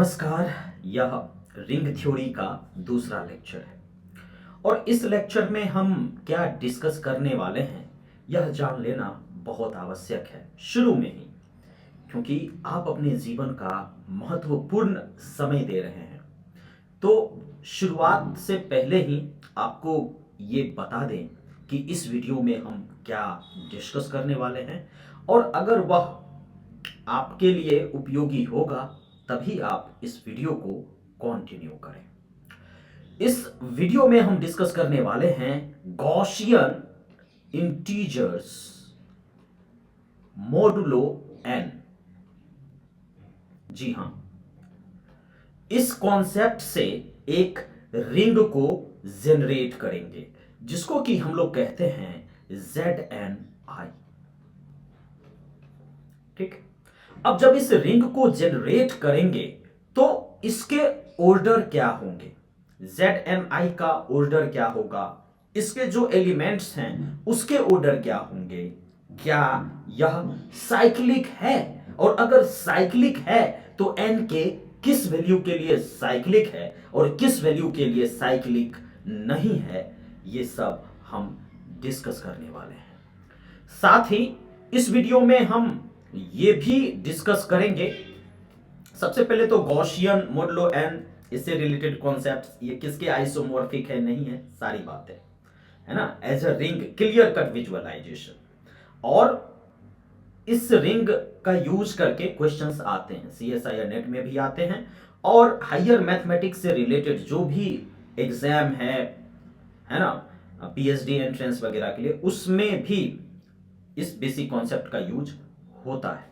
नमस्कार। यह ring theory का दूसरा लेक्चर है और इस लेक्चर में हम क्या डिस्कस करने वाले हैं यह जान लेना बहुत आवश्यक है शुरू में ही, क्योंकि आप अपने जीवन का महत्वपूर्ण समय दे रहे हैं। तो शुरुआत से पहले ही आपको ये बता दें कि इस वीडियो में हम क्या डिस्कस करने वाले हैं, और अगर वह आपके लिए उपयोगी होगा तभी आप इस वीडियो को कंटिन्यू करें। इस वीडियो में हम डिस्कस करने वाले हैं गॉसियन इंटीजर्स मोडुलो एन। जी हां, इस कॉन्सेप्ट से एक रिंग को जनरेट करेंगे जिसको कि हम लोग कहते हैं ZNI। ठीक। अब जब इस रिंग को जनरेट करेंगे तो इसके ऑर्डर क्या होंगे, ZNI का ऑर्डर क्या होगा, इसके जो एलिमेंट्स हैं उसके ऑर्डर क्या होंगे, क्या यह साइक्लिक है, और अगर साइक्लिक है तो n के किस वैल्यू के लिए साइक्लिक है और किस वैल्यू के लिए साइक्लिक नहीं है, ये सब हम डिस्कस करने वाले हैं। साथ ही इस वीडियो में हम ये भी डिस्कस करेंगे, सबसे पहले तो गॉसियन मॉडुलो एन, इससे रिलेटेड कॉन्सेप्ट्स, ये किसके आइसोमॉर्फिक है नहीं है, सारी बातें है ना, as a ring clear cut visualization. और इस रिंग का यूज करके क्वेश्चंस आते हैं, CSI या नेट में भी आते हैं, और हायर मैथमेटिक्स से रिलेटेड जो भी एग्जाम है ना, PhD एंट्रेंस वगैरह के लिए, उसमें भी इस बेसिक कॉन्सेप्ट का यूज होता है।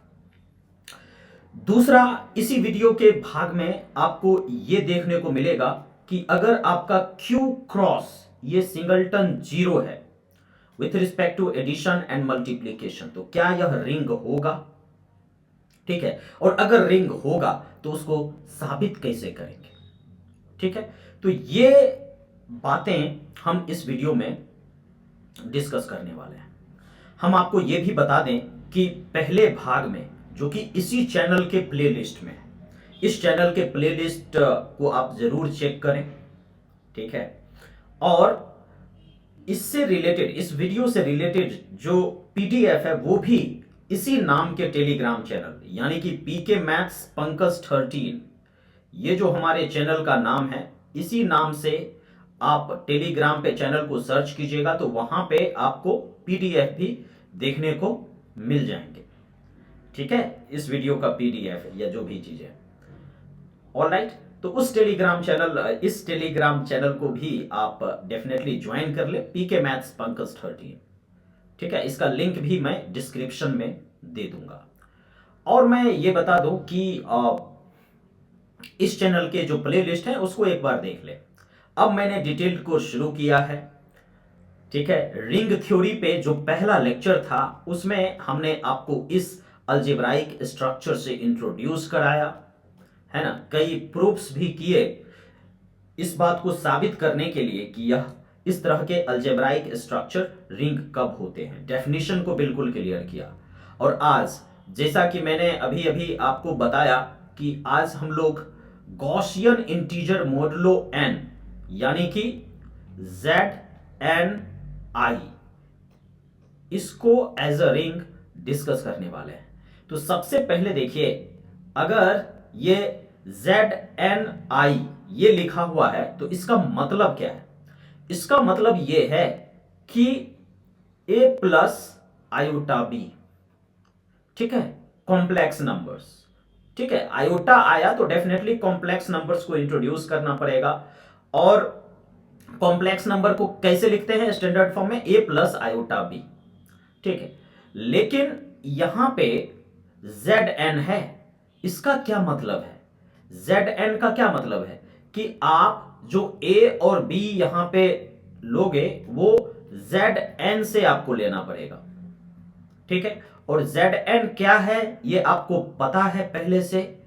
दूसरा, इसी वीडियो के भाग में आपको यह देखने को मिलेगा कि अगर आपका Q क्रॉस ये सिंगलटन जीरो है with respect to addition and multiplication, तो क्या यह रिंग होगा। ठीक है, और अगर रिंग होगा तो उसको साबित कैसे करेंगे। ठीक है, तो ये बातें हम इस वीडियो में डिस्कस करने वाले हैं। हम आपको यह भी बता दें कि पहले भाग में, जो कि इसी चैनल के प्लेलिस्ट में है, इस चैनल के प्लेलिस्ट को आप जरूर चेक करें। ठीक है, और इससे रिलेटेड, इस वीडियो से रिलेटेड जो PDF है वो भी इसी नाम के टेलीग्राम चैनल, यानी कि PK मैथ्स पंकज 13, ये जो हमारे चैनल का नाम है, इसी नाम से आप टेलीग्राम पे चैनल को सर्च कीजिएगा तो वहां पे आपको PDF भी देखने को मिल जाएंगे। ठीक है, इस वीडियो का PDF या जो भी चीज है। ऑलराइट, तो उस टेलीग्राम चैनल, इस टेलीग्राम चैनल को भी आप डेफिनेटली ज्वाइन कर ले, PK मैथ्स पंकज 13। ठीक है, इसका लिंक भी मैं डिस्क्रिप्शन में दे दूंगा। और मैं ये बता दूं कि इस चैनल के जो प्लेलिस्ट है उसको एक बार देख ले। अब मैंने डिटेल्ड कोर्स शुरू किया है। ठीक है, रिंग थ्योरी पे जो पहला लेक्चर था उसमें हमने आपको इस अलजेब्राइक स्ट्रक्चर से इंट्रोड्यूस कराया, है ना, कई प्रूफ्स भी किए इस बात को साबित करने के लिए कि यह इस तरह के अलजेब्राइक स्ट्रक्चर रिंग कब होते हैं, डेफिनेशन को बिल्कुल क्लियर किया। और आज, जैसा कि मैंने अभी अभी आपको बताया कि आज हम लोग गॉसियन इंटीजर मोडुलो एन, यानी कि ZNI, इसको एज अ रिंग डिस्कस करने वाले हैं। तो सबसे पहले देखिए, अगर ये ZNI ये लिखा हुआ है तो इसका मतलब क्या है। इसका मतलब ये है कि A प्लस आयोटा B, ठीक है, कॉम्प्लेक्स नंबर्स। ठीक है, आयोटा आया तो डेफिनेटली कॉम्प्लेक्स नंबर्स को इंट्रोड्यूस करना पड़ेगा। और कॉम्प्लेक्स नंबर को कैसे लिखते हैं स्टैंडर्ड फॉर्म में, A प्लस आयोटा B। ठीक है, लेकिन यहां पे Zn है, इसका क्या मतलब है, Zn का क्या मतलब है कि आप जो A और B यहां पे लोगे वो Zn से आपको लेना पड़ेगा। ठीक है, और Zn क्या है ये आपको पता है पहले से,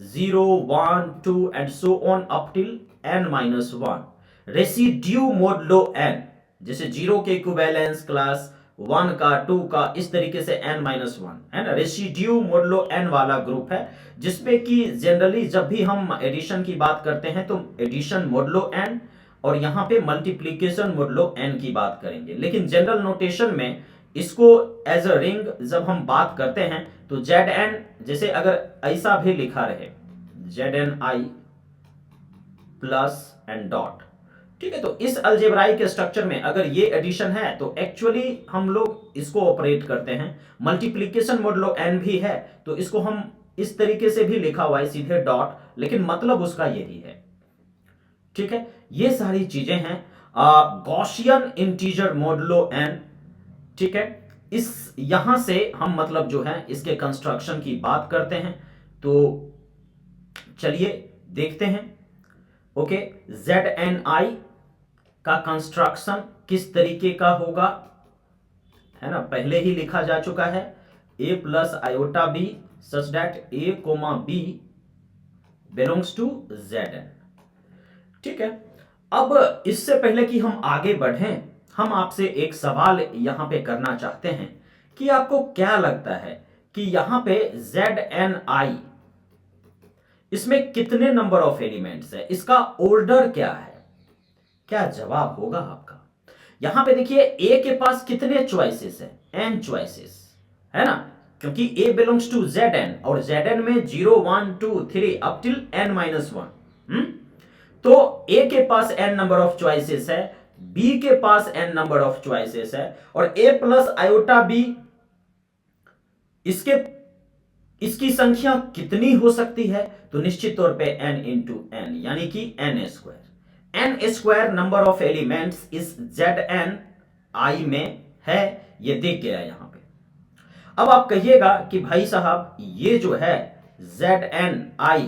0 1 2 and so on up till n-1 residue modulo n, जैसे जीरो के इक्विवेलेंस क्लास 1 का, 2 का, इस तरीके से n-1 है ना, रेसिड्यू मोडुलो n वाला ग्रुप है, जिसपे कि जनरली जब भी हम एडिशन की बात करते हैं तो एडिशन मोडुलो n और यहां पे मल्टीप्लीकेशन मोडुलो n की बात करेंगे। लेकिन जनरल नोटेशन में इसको एज अ रिंग जब हम बात करते हैं तो Zn, जैसे अगर ऐसा भी लिखा रहे Zni प्लस एंड डॉट, ठीक है, तो इस अलजेब्राइक स्ट्रक्चर में अगर ये एडिशन है तो एक्चुअली हम लोग इसको ऑपरेट करते हैं। मल्टीप्लीकेशन मोडुलो n भी है तो इसको हम इस तरीके से भी लिखा हुआ है सीधे डॉट, लेकिन मतलब उसका यही है, ठीक है। ये सारी चीजें हैं गॉसियन इंटीजर मोडुलो n, ठीक है। इस यहां से हम मतलब जो है इसके कंस्ट्रक्शन की बात करते हैं, तो चलिए देखते हैं। ओके, Zni का कंस्ट्रक्शन किस तरीके का होगा, है ना, पहले ही लिखा जा चुका है, a plus iota b such that a comma b belongs to Zn, ठीक है। अब इससे पहले कि हम आगे बढ़ें, हम आपसे एक सवाल यहां पे करना चाहते हैं कि आपको क्या लगता है कि यहां पे Zni इसमें कितने नंबर ऑफ एलिमेंट्स है, इसका ऑर्डर क्या है, क्या जवाब होगा आपका। यहां पे देखिए ए के पास कितने चॉइसेस है, n चॉइसेस, है ना, क्योंकि a बिलोंग्स टू Zn और Zn में 0 1 2 3 अप टिल n-1, तो a के पास n नंबर ऑफ चॉइसेस है, b के पास n नंबर ऑफ चॉइसेस है, और a प्लस आयोटा b इसकी संख्या कितनी हो सकती है, तो निश्चित तौर पे n इंटू n यानी कि n square number of elements इस Zn i में है, ये दिख गया यहां पे। अब आप कहिएगा कि भाई साहब ये जो है Zn i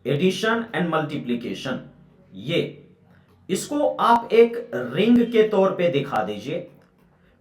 addition and multiplication, ये इसको आप एक रिंग के तौर पे दिखा दीजिए,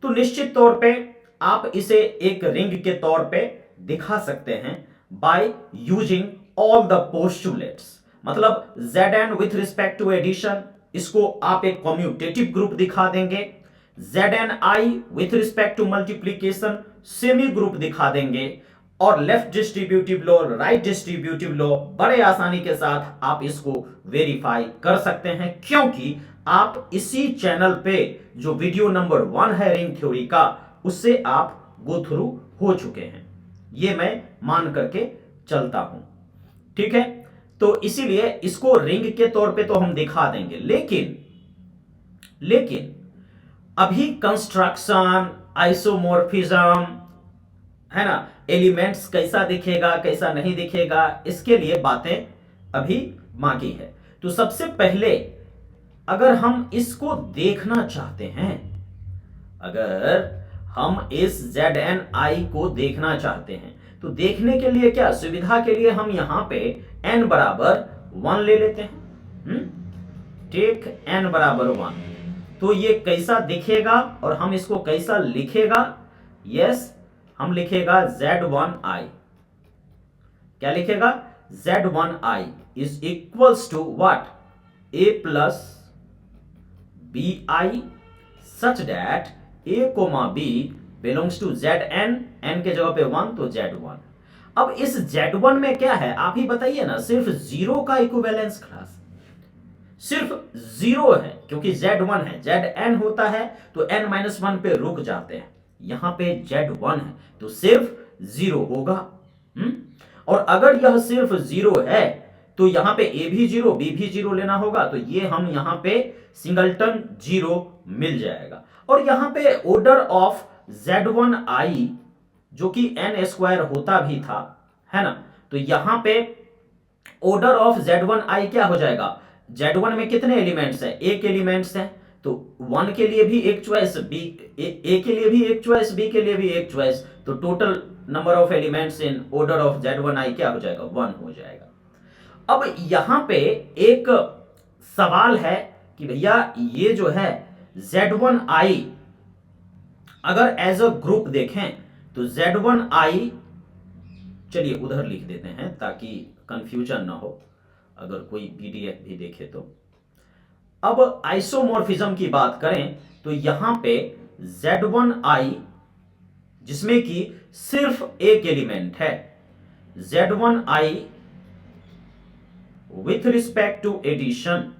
तो निश्चित तौर पे आप इसे एक रिंग के तौर पे दिखा सकते हैं by using all the postulates. मतलब Zn with respect to addition, इसको आप एक कम्यूटेटिव ग्रुप दिखा देंगे,Zni with respect to multiplication semi group दिखा देंगे, और left distributive law, right distributive law बड़े आसानी के साथ आप इसको वेरीफाई कर सकते हैं, क्योंकि आप इसी चैनल पे जो वीडियो नंबर 1 है रिंग थ्योरी का, उससे आप गो थ्रू हो चुके हैं, ये मैं मान करके चलता हूं, ठीक है। तो इसीलिए इसको रिंग के तौर पे तो हम दिखा देंगे, लेकिन अभी कंस्ट्रक्शन, आइसोमॉर्फिज्म, है ना, एलिमेंट्स कैसा दिखेगा कैसा नहीं दिखेगा, इसके लिए बातें अभी बाकी है। तो सबसे पहले अगर हम इसको देखना चाहते हैं, अगर हम इस Zni को देखना चाहते हैं, तो देखने के लिए क्या, सुविधा के लिए हम यहां पे n बराबर 1 ले लेते हैं, टेक n बराबर 1, तो ये कैसा दिखेगा और हम इसको कैसा लिखेगा, यस, हम लिखेगा Z1i, क्या लिखेगा, Z1i is equals to what, a plus bi such that a comma b belongs to Zn, n के जगह पे 1 तो Z1। अब इस Z1 में क्या है आप ही बताइए ना, सिर्फ जीरो का इक्विवेलेंस क्लास, सिर्फ जीरो है, क्योंकि Z1 है, Zn होता है तो n-1 पे रुक जाते हैं, यहां पे Z1 है तो सिर्फ जीरो होगा, और अगर यह सिर्फ जीरो है तो यहां पे a भी जीरो b भी जीरो लेना होगा, तो ये हम यहां पे सिंगलटन जीरो मिल जाएगा। और यहां पे ऑर्डर ऑफ Z1i जो कि n स्क्वायर होता भी था, है ना, तो यहां पे ऑर्डर ऑफ Z1i क्या हो जाएगा, Z1 में कितने एलिमेंट्स हैं, एक एलिमेंट्स हैं, तो 1 के लिए भी एक चॉइस, बी ए के लिए भी एक चॉइस, बी के लिए भी एक चॉइस, तो total number of elements in order of Z1i क्या हो जाएगा, 1 हो जाएगा। अब यहां पे एक सवाल है कि भैया ये जो है Z1i अगर एज अ ग्रुप देखें तो Z1i, चलिए उधर लिख देते हैं ताकि कंफ्यूजन ना हो अगर कोई पीडीएफ भी देखे तो। अब आइसोमॉर्फिज्म की बात करें तो यहां पे Z1i जिसमें कि सिर्फ एक एलिमेंट है, Z1i with respect to addition,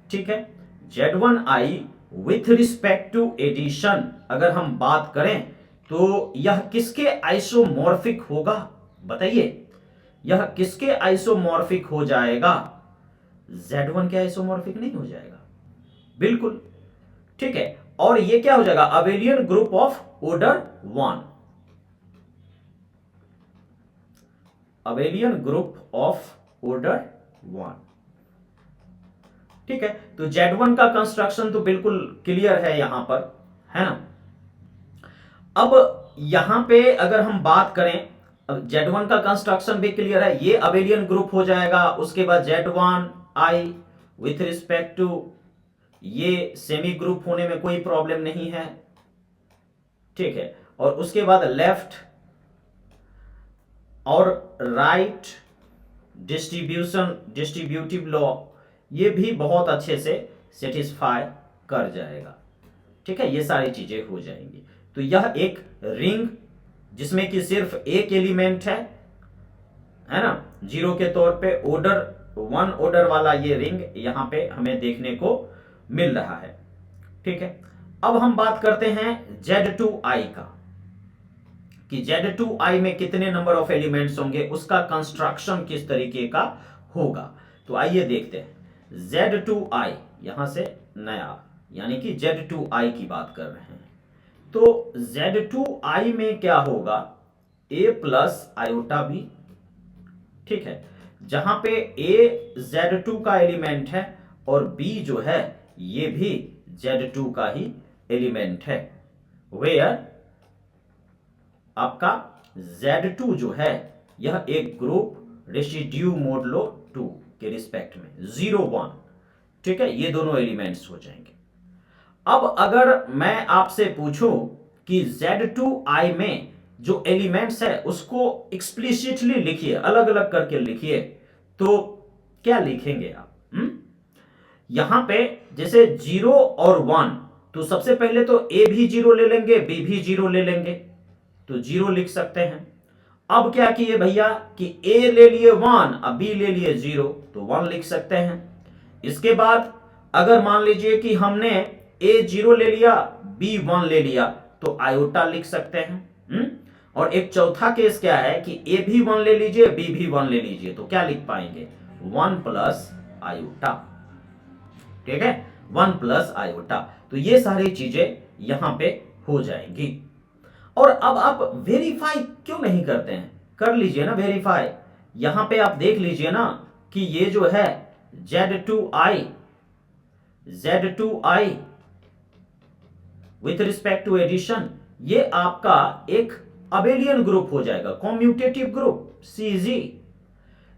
ठीक है, Z1i with respect to addition अगर हम बात करें तो यह किसके आइसोमॉर्फिक होगा, बताइए, यह किसके आइसोमॉर्फिक हो जाएगा? Z1 के आइसोमॉर्फिक नहीं हो जाएगा, बिल्कुल, ठीक है। और ये क्या हो जाएगा? Abelian group of order 1, abelian group of order 1, ठीक है। तो Z1 का कंस्ट्रक्शन तो बिल्कुल क्लियर है यहां पर, है ना। अब यहां पे अगर हम बात करें, Z1 का कंस्ट्रक्शन भी क्लियर है, ये अबेलियन ग्रुप हो जाएगा। उसके बाद Z1i विथ रिस्पेक्ट टू, ये सेमी ग्रुप होने में कोई प्रॉब्लम नहीं है, ठीक है। और उसके बाद लेफ्ट और राइट डिस्ट्रीब्यूटिव लॉ, ये भी बहुत अच्छे से सेटिस्फाई कर जाएगा, ठीक है। ये सारी चीजें हो जाएंगी। तो यह एक रिंग जिसमें कि सिर्फ एक एलिमेंट है ना, जीरो के तौर पे ऑर्डर 1 ऑर्डर वाला ये रिंग यहां पे हमें देखने को मिल रहा है, ठीक है। अब हम बात करते हैं Z2i का, कि Z2i में कितने नंबर ऑफ एलिमेंट्स होंगे, उसका कंस्ट्रक्शन किस तरीके का होगा। तो आइए देखते हैं। Z2i यहां से नया, यानी कि Z2i की बात कर रहे हैं। तो Z2i में क्या होगा? a प्लस आयोटा b, ठीक है, जहां पे a Z2 का एलिमेंट है और b जो है ये भी Z2 का ही एलिमेंट है, वेयर आपका Z2 जो है यह एक ग्रुप रेसिड्यू मोडुलो 2 के रिस्पेक्ट में 0 1, ठीक है, ये दोनों एलिमेंट्स हो जाएंगे। अब अगर मैं आपसे पूछूं कि Z2i में जो एलिमेंट्स है उसको एक्सप्लिसिटली लिखिए, अलग अलग करके लिखिए, तो क्या लिखेंगे आप? यहां पे जैसे 0 और 1, तो सबसे पहले तो a भी 0 ले लेंगे, b भी 0 ले लेंगे, तो 0 लिख सकते हैं। अब क्या किए भैया कि a ले लिए 1, अब b ले लिए 0, तो 1 लिख सकते हैं। इसके बाद अगर मान लीजिए कि हमने a 0 ले लिया, b 1 ले लिया, तो आयोटा लिख सकते हैं। और एक चौथा केस क्या है कि a भी 1 ले लीजिए, b भी 1 ले लीजिए, तो क्या लिख पाएंगे? 1 प्लस आयोटा, ठीक है, 1 प्लस आयोटा। तो ये सारी चीजें यहां पे हो जाएंगी। और अब आप वेरीफाई क्यों नहीं करते हैं? कर लीजिए ना वेरीफाई। यहां पे आप देख लीजिए ना कि ये जो है Z2i with respect to addition, ये आपका एक अबेलियन ग्रुप हो जाएगा, commutative group CG।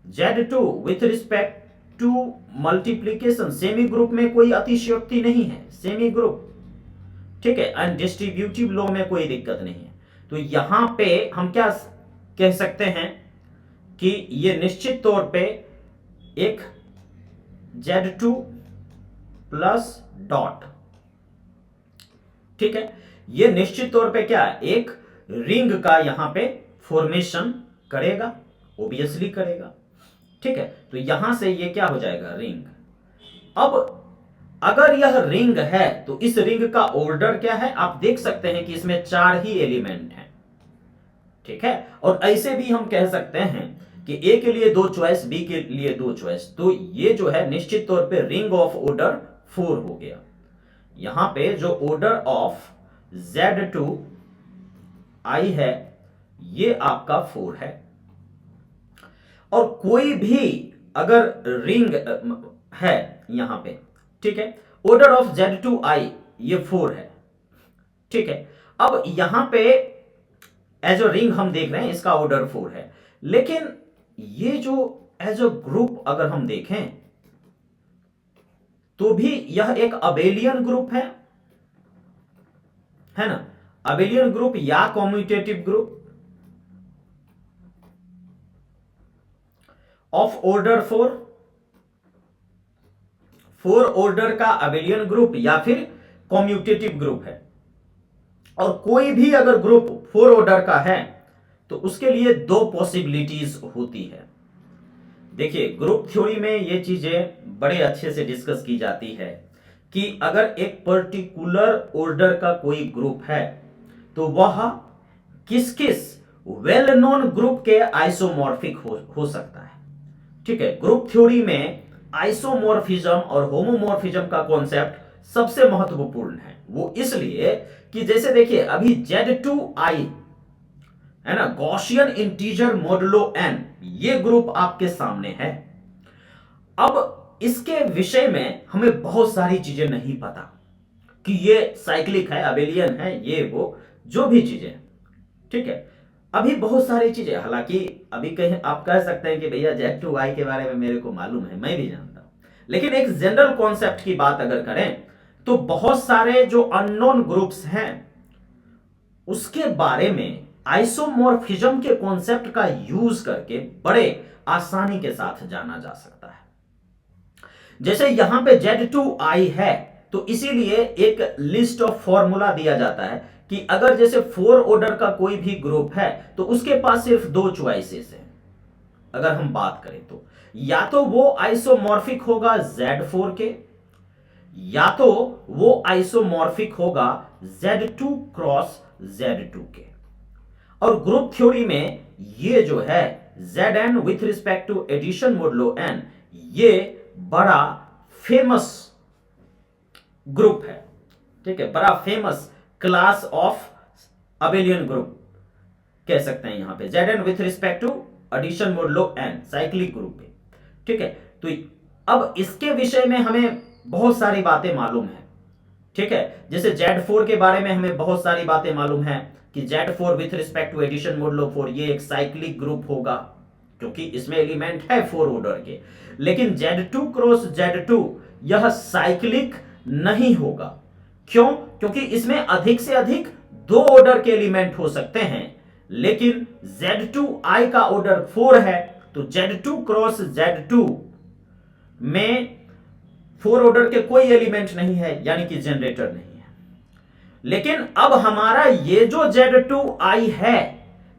Z2 with respect to multiplication, semi group में कोई अतिशयोक्ति नहीं है, सेमी ग्रुप, ठीक है। एंड डिस्ट्रीब्यूटिव लॉ में कोई दिक्कत नहीं है। तो यहां पे हम क्या कह सकते हैं कि ये निश्चित तौर पे एक Z2 प्लस डॉट, ठीक है, ये निश्चित तौर पे क्या है? एक रिंग का यहां पे फॉर्मेशन करेगा, ओबियसली करेगा, ठीक है। तो यहां से ये क्या हो जाएगा? रिंग। अब अगर यह रिंग है तो इस रिंग का ऑर्डर क्या है? आप देख सकते हैं कि इसमें 4 ही एलिमेंट हैं, ठीक है। और ऐसे भी हम कह सकते हैं कि ए के लिए 2 चॉइस, बी के लिए 2 चॉइस, तो ये जो है निश्चित तौर पे रिंग ऑफ ऑर्डर 4 हो गया। यहां पे जो ऑर्डर ऑफ Z2i है ये आपका 4 है। और कोई भी अगर रिंग है यहां पे, ठीक है, ऑर्डर ऑफ Z2i ये 4 है, ठीक है। अब यहां पे एज अ रिंग हम देख रहे हैं इसका ऑर्डर 4 है, लेकिन ये जो एज अ ग्रुप अगर हम देखें तो भी यह एक अबेलियन ग्रुप है ना, अबेलियन ग्रुप या commutative group of order 4 order का अबेलियन ग्रुप, या फिर कॉम्यूटेटिव ग्रुप है, और कोई भी अगर ग्रुप 4 ऑर्डर का है तो उसके लिए 2 पॉसिबिलिटीज होती है। देखिए, ग्रुप थ्योरी में ये चीजें बड़े अच्छे से डिस्कस की जाती है कि अगर एक पर्टिकुलर ऑर्डर का कोई ग्रुप है तो वह किस किस वेल नोन ग्रुप के आइसोमॉर्फिक हो सकता है। ठीक है, ग्रुप थ्योरी में आइसोमॉर्फिज्म और होमोमॉर्फिज्म का कॉन्सेप्ट सबसे महत्वपूर्ण है। वो इसलिए कि जैसे देखिए, अभी Z2I है ना, गॉसियन इंटीजर मॉडुलो n, ये ग्रुप आपके सामने है। अब इसके विषय में हमें बहुत सारी चीजें नहीं पता कि ये साइक्लिक है, अबेलियन है, ये वो जो भी चीजें, ठीक है, अभी बहुत सारी चीजें। हालांकि अभी कहीं आप कह सकते हैं कि भैया Z2I के बारे में मेरे को मालूम है, मैं भी जानता हूं, लेकिन एक जनरल कॉन्सेप्ट की बात अगर करें तो बहुत सारे जो अननोन ग्रुप्स हैं उसके बारे में आइसोमॉर्फिज्म के कॉन्सेप्ट का यूज करके बड़े आसानी के साथ जाना जा सकता है। जैसे यहां पे Z2I है तो इसीलिए एक लिस्ट ऑफ फॉर्मूला दिया जाता है कि अगर जैसे 4 ऑर्डर का कोई भी ग्रुप है तो उसके पास सिर्फ 2 चॉइसेस हैं। अगर हम बात करें तो या तो वो आइसोमॉर्फिक होगा Z4 के, या तो वो आइसोमॉर्फिक होगा Z2 क्रॉस Z2 के। और ग्रुप थ्योरी में ये जो है Zn with respect to addition modulo n, ये बड़ा फेमस ग्रुप है। ठीक है, बड़ा famous class of abelian group कह सकते हैं यहां पे, Zn with respect to addition modulo n, cyclic group है। ठीक है, तो अब इसके विषय में हमें बहुत सारी बातें मालूम है। ठीक है, जैसे Z4 के बारे में हमें बहुत सारी बातें मालूम है कि Z4 with respect to addition modulo 4 ये एक साइक्लिक ग्रुप होगा क्योंकि इसमें एलिमेंट है 4 ऑर्डर के। लेकिन Z2 क्रॉस Z2 यह साइक्लिक नहीं होगा। क्यों? क्योंकि इसमें अधिक से अधिक 2 ऑर्डर के एलिमेंट हो सकते हैं, लेकिन Z2I का ऑर्डर 4 है तो Z2 क्रॉस Z2 में 4 ऑर्डर के कोई एलिमेंट नहीं है, यानी कि जनरेटर नहीं है। लेकिन अब हमारा ये जो Z2I है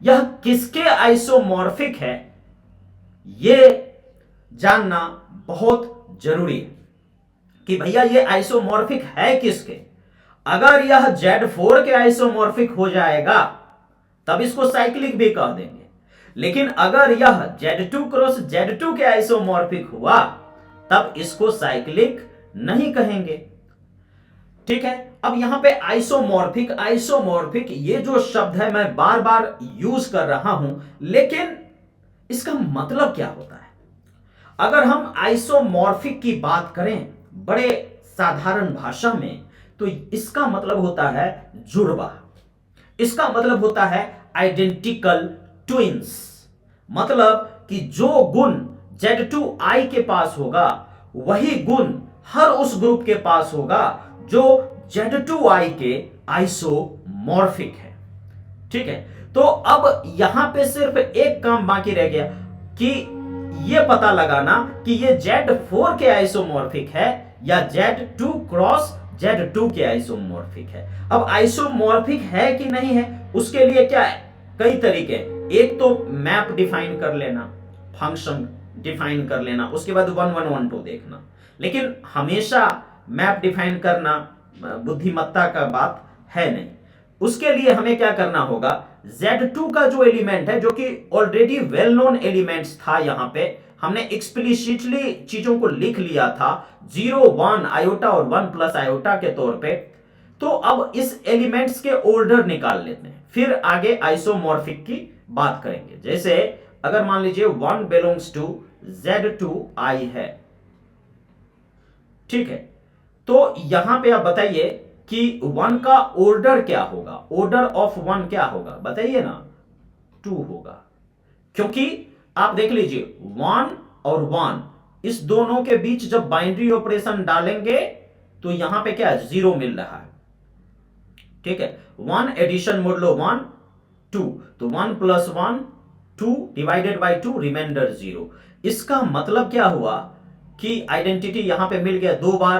यह किसके आइसोमॉर्फिक है, ये जानना बहुत जरूरी है कि भैया ये आइसोमॉर्फिक है किसके। अगर यह Z4 के आइसोमॉर्फिक हो जाएगा तब इसको साइक्लिक भी कह देंगे, लेकिन अगर यह Z2 क्रॉस Z2 के आइसोमॉर्फिक हुआ तब इसको साइक्लिक नहीं कहेंगे। ठीक है, अब यहां पे आइसोमॉर्फिक, आइसोमॉर्फिक ये जो शब्द है मैं बार बार यूज कर रहा हूं, लेकिन इसका मतलब क्या होता है? अगर हम आइसोमॉर्फिक की बात करें बड़े साधारण भाषा में तो इसका मतलब होता है जुड़वा, इसका मतलब होता है आइडेंटिकल ट्विंस। मतलब कि जो गुण Z2I के पास होगा वही गुण हर उस ग्रुप के पास होगा जो Z2I के आइसोमॉर्फिक है। ठीक है, तो अब यहां पे सिर्फ एक काम बाकी रह गया कि यह पता लगाना कि ये Z4 के आइसोमॉर्फिक है या Z2 क्रॉस Z2 के आइसोमॉर्फिक है। अब आइसोमॉर्फिक है कि नहीं है उसके लिए क्या है, कई तरीके। एक तो मैप डिफाइन कर लेना, फंक्शन डिफाइन कर लेना, उसके बाद 1 1 1 2 देखना। लेकिन हमेशा मैप डिफाइन करना बुद्धिमत्ता का बात है नहीं। उसके लिए हमें क्या करना होगा, Z2 का जो एलिमेंट है जो कि ऑलरेडी वेल नोन एलिमेंट्स था, यहां पे हमने एक्सप्लिसिटली चीजों को लिख लिया था 0 1 आयोटा और 1 प्लस आयोटा के तौर पे। तो अब इस एलिमेंट्स के ऑर्डर निकाल लेते हैं, फिर आगे आइसोमॉर्फिक की बात करेंगे। जैसे अगर मान लीजिए 1 बिलोंग्स टू Z2I है, ठीक है, तो यहां पे आप बताइए कि 1 का ऑर्डर क्या होगा, ऑर्डर ऑफ 1 क्या होगा बताइए ना, 2 होगा। क्योंकि आप देख लीजिए 1 और 1 इस दोनों के बीच जब बाइनरी ऑपरेशन डालेंगे तो यहां पे क्या 0 मिल रहा है। ठीक है, 1 एडिशन मॉडुलो 1 2, तो 1 प्लस 1 2 डिवाइडेड बाई 2 रिमाइंडर 0। इसका मतलब क्या हुआ कि आइडेंटिटी यहां पे मिल गया 2 बार,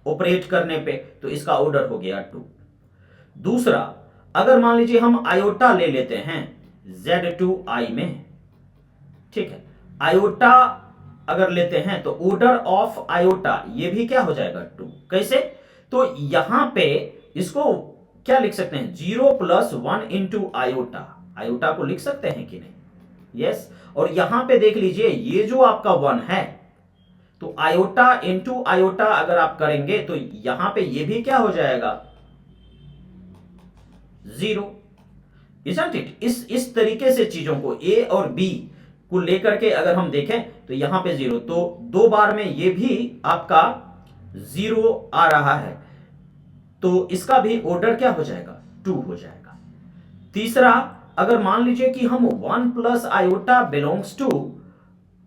ऑपरेट करने पे, तो इसका ऑर्डर हो गया 2। दूसरा, अगर मान लीजिए हम आयोटा ले लेते हैं Z2i में, ठीक है, आयोटा अगर लेते हैं तो ऑर्डर ऑफ आयोटा ये भी क्या हो जाएगा 2। कैसे? तो यहां पे इसको क्या लिख सकते हैं, 0+1 इंटू आयोटा, आयोटा को लिख सकते हैं कि नहीं? यस। और यहां पे देख लीजिए ये जो आपका 1 है, तो आयोटा इंटू आयोटा अगर आप करेंगे तो यहां पे ये भी क्या हो जाएगा, 0। Isn't it? इस तरीके से चीजों को ए और बी को लेकर के अगर हम देखें तो यहां पे 0, तो 2 बार में ये भी आपका 0 आ रहा है, तो इसका भी ऑर्डर क्या हो जाएगा, 2 हो जाएगा। तीसरा, अगर मान लीजिए कि हम 1 plus iota belongs to,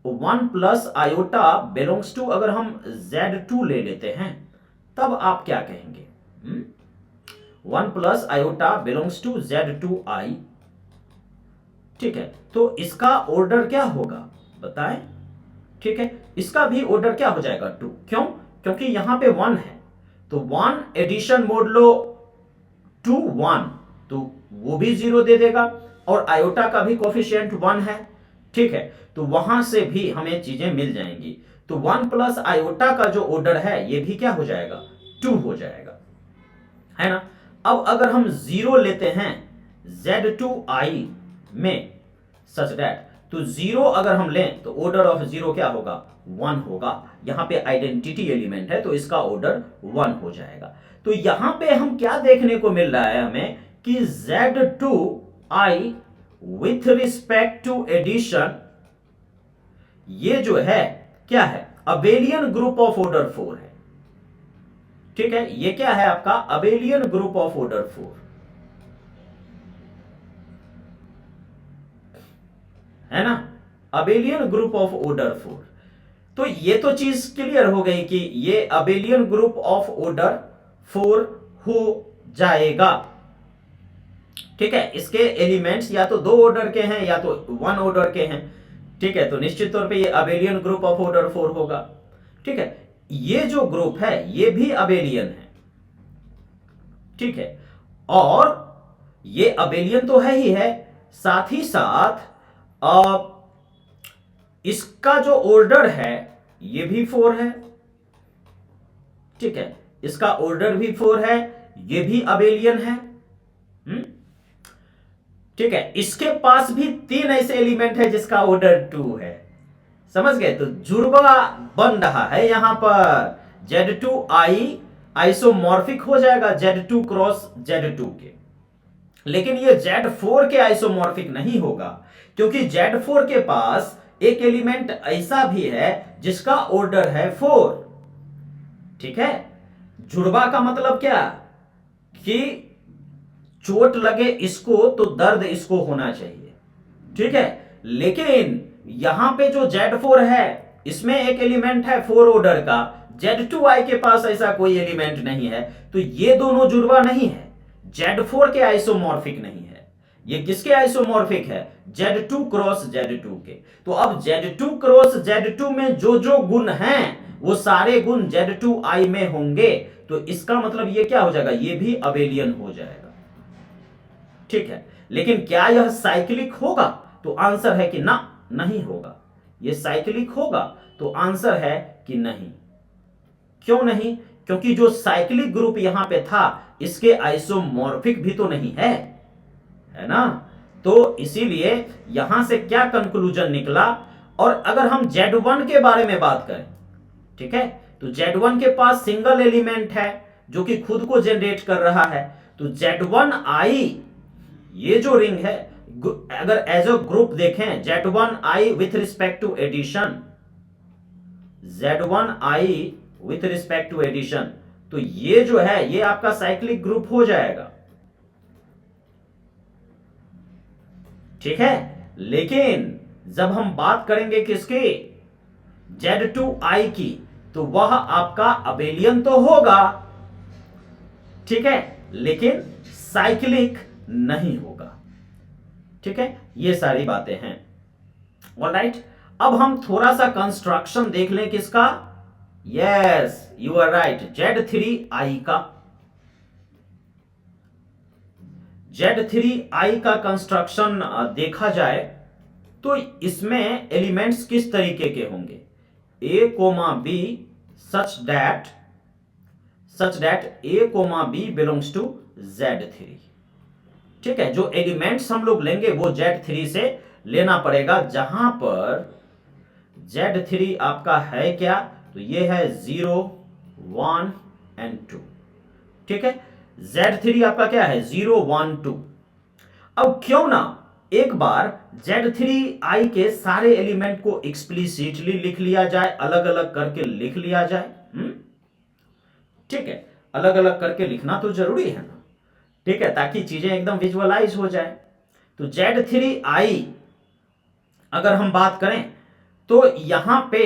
1 plus iota belongs to अगर हम Z2 ले लेते हैं, तब आप क्या कहेंगे? 1 plus iota belongs to Z2i, ठीक है, तो इसका ऑर्डर क्या होगा बताएं? ठीक है, इसका भी ऑर्डर क्या हो जाएगा, 2। क्यों? क्योंकि यहां पे 1 है, तो 1 एडिशन मोड लो 2 1, तो वो भी 0 दे देगा, और आयोटा का भी कोफिशिएंट 1 है, ठीक है, तो वहां से भी हमें चीजें मिल जाएंगी। तो 1 प्लस आयोटा का जो ऑर्डर है ये भी क्या हो जाएगा, 2 हो जाएगा, है ना। अब अगर हम 0 लेते हैं Z2i में सच दैट, तो 0 अगर हम लें तो ऑर्डर ऑफ 0 क्या होगा, 1 होगा। यहां पे आइडेंटिटी एलिमेंट है तो इसका ऑर्डर 1 हो जाएगा। तो यहां पे हम क्या देखने को मिल रहा है हमें कि Z2i with respect to addition, ये जो है क्या है, अबेलियन ग्रुप ऑफ ऑर्डर 4 है, ठीक है, ये क्या है आपका अबेलियन ग्रुप ऑफ ऑर्डर 4, है ना, अबेलियन ग्रुप ऑफ ऑर्डर 4। तो ये तो चीज क्लियर हो गई कि ये अबेलियन ग्रुप ऑफ ऑर्डर 4 हो जाएगा, ठीक है। इसके एलिमेंट्स या तो 2 ऑर्डर के हैं या तो 1 ऑर्डर के हैं, ठीक है, तो निश्चित तौर पे ये अबेलियन ग्रुप ऑफ ऑर्डर 4 होगा, ठीक है। ये जो ग्रुप है ये भी अबेलियन है, ठीक है, और ये अबेलियन तो है ही है, साथ ही साथ इसका जो ऑर्डर है ये भी 4 है, ठीक है, इसका ऑर्डर भी 4 है, ये भी अबेलियन है, ठीक है। इसके पास भी 3 ऐसे एलिमेंट है जिसका ऑर्डर 2 है, समझ गए? तो जुड़वा बन रहा है यहां पर, Z2i आइसोमॉर्फिक हो जाएगा Z2 क्रॉस Z2 के, लेकिन ये Z4 के आइसोमॉर्फिक नहीं होगा, क्योंकि Z4 के पास एक एलिमेंट ऐसा भी है जिसका ऑर्डर है 4, ठीक है। जुड़वा का मतलब क्या, कि चोट लगे इसको तो दर्द इसको होना चाहिए, ठीक है, लेकिन यहां पे जो Z4 है इसमें एक एलिमेंट है 4 ऑर्डर का, Z2i के पास ऐसा कोई एलिमेंट नहीं है, तो ये दोनों जुड़वा नहीं है, Z4 के आइसोमॉर्फिक नहीं है, ये किसके आइसोमॉर्फिक है, Z2 क्रॉस Z2 के। तो अब Z2 क्रॉस Z2 में जो जो गुण हैं वो सारे गुण Z2i में होंगे, तो इसका मतलब ये क्या हो जाएगा, ये भी अबेलियन हो जाएगा, ठीक है। लेकिन क्या यह साइक्लिक होगा, तो आंसर है कि ना, नहीं होगा। यह साइक्लिक होगा तो आंसर है कि नहीं। क्यों नहीं? क्योंकि जो साइक्लिक ग्रुप यहां पे था इसके आइसोमॉर्फिक भी तो नहीं है, है ना। तो इसीलिए यहां से क्या कंक्लूजन निकला, और अगर हम Z1 के बारे में बात करें, ठीक है, तो Z1 के पास सिंगल एलिमेंट है जो कि खुद को जनरेट कर रहा है, तो Z1i ये जो रिंग है, अगर एज अ ग्रुप देखें Z1i with respect to addition, Z1i with respect to addition, तो ये जो है ये आपका साइक्लिक ग्रुप हो जाएगा, ठीक है। लेकिन जब हम बात करेंगे किसकी, Z2i की, तो वह आपका अबेलियन तो होगा, ठीक है, लेकिन साइक्लिक नहीं होगा, ठीक है। ये सारी बातें हैं, ऑलराइट। अब हम थोड़ा सा कंस्ट्रक्शन देख लें किसका, yes you are right, Z3i का, Z3i का कंस्ट्रक्शन देखा जाए तो इसमें एलिमेंट्स किस तरीके के होंगे, A comma B such that A comma B belongs to Z3। ठीक है, जो एलिमेंट्स हम लोग लेंगे वो Z3 से लेना पड़ेगा, जहां पर Z3 आपका है क्या, तो ये है 0 1 एंड 2। ठीक है, Z3 आपका क्या है 0 1 2। अब क्यों ना एक बार Z3i के सारे एलिमेंट को एक्सप्लिसिटली लिख लिया जाए, अलग अलग करके लिख लिया जाए। ठीक है, अलग अलग करके लिखना तो जरूरी है ना, ठीक है, ताकि चीजें एकदम विजुअलाइज हो जाए। तो Z3i अगर हम बात करें तो यहां पे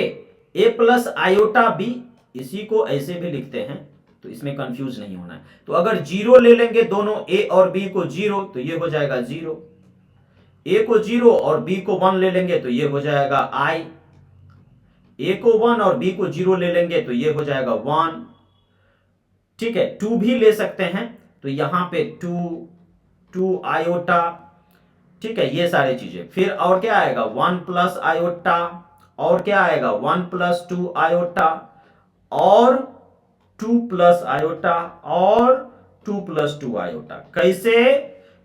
a प्लस आयोटा बी, इसी को ऐसे भी लिखते हैं तो इसमें कंफ्यूज नहीं होना है। तो अगर जीरो ले लेंगे दोनों a और b को जीरो, तो ये हो जाएगा जीरो, a को जीरो और b को 1 ले लेंगे तो ये हो जाएगा i, a को 1 और b को जीरो ले लेंगे तो ये हो जाएगा 1। ठीक है, 2 भी ले सकते हैं तो यहां पे 2 आयोटा। ठीक है, ये सारी चीजें, फिर और क्या आएगा 1 प्लस आयोटा, और क्या आएगा 1 प्लस 2 आयोटा, और 2 प्लस आयोटा, और 2 प्लस 2 आयोटा। कैसे,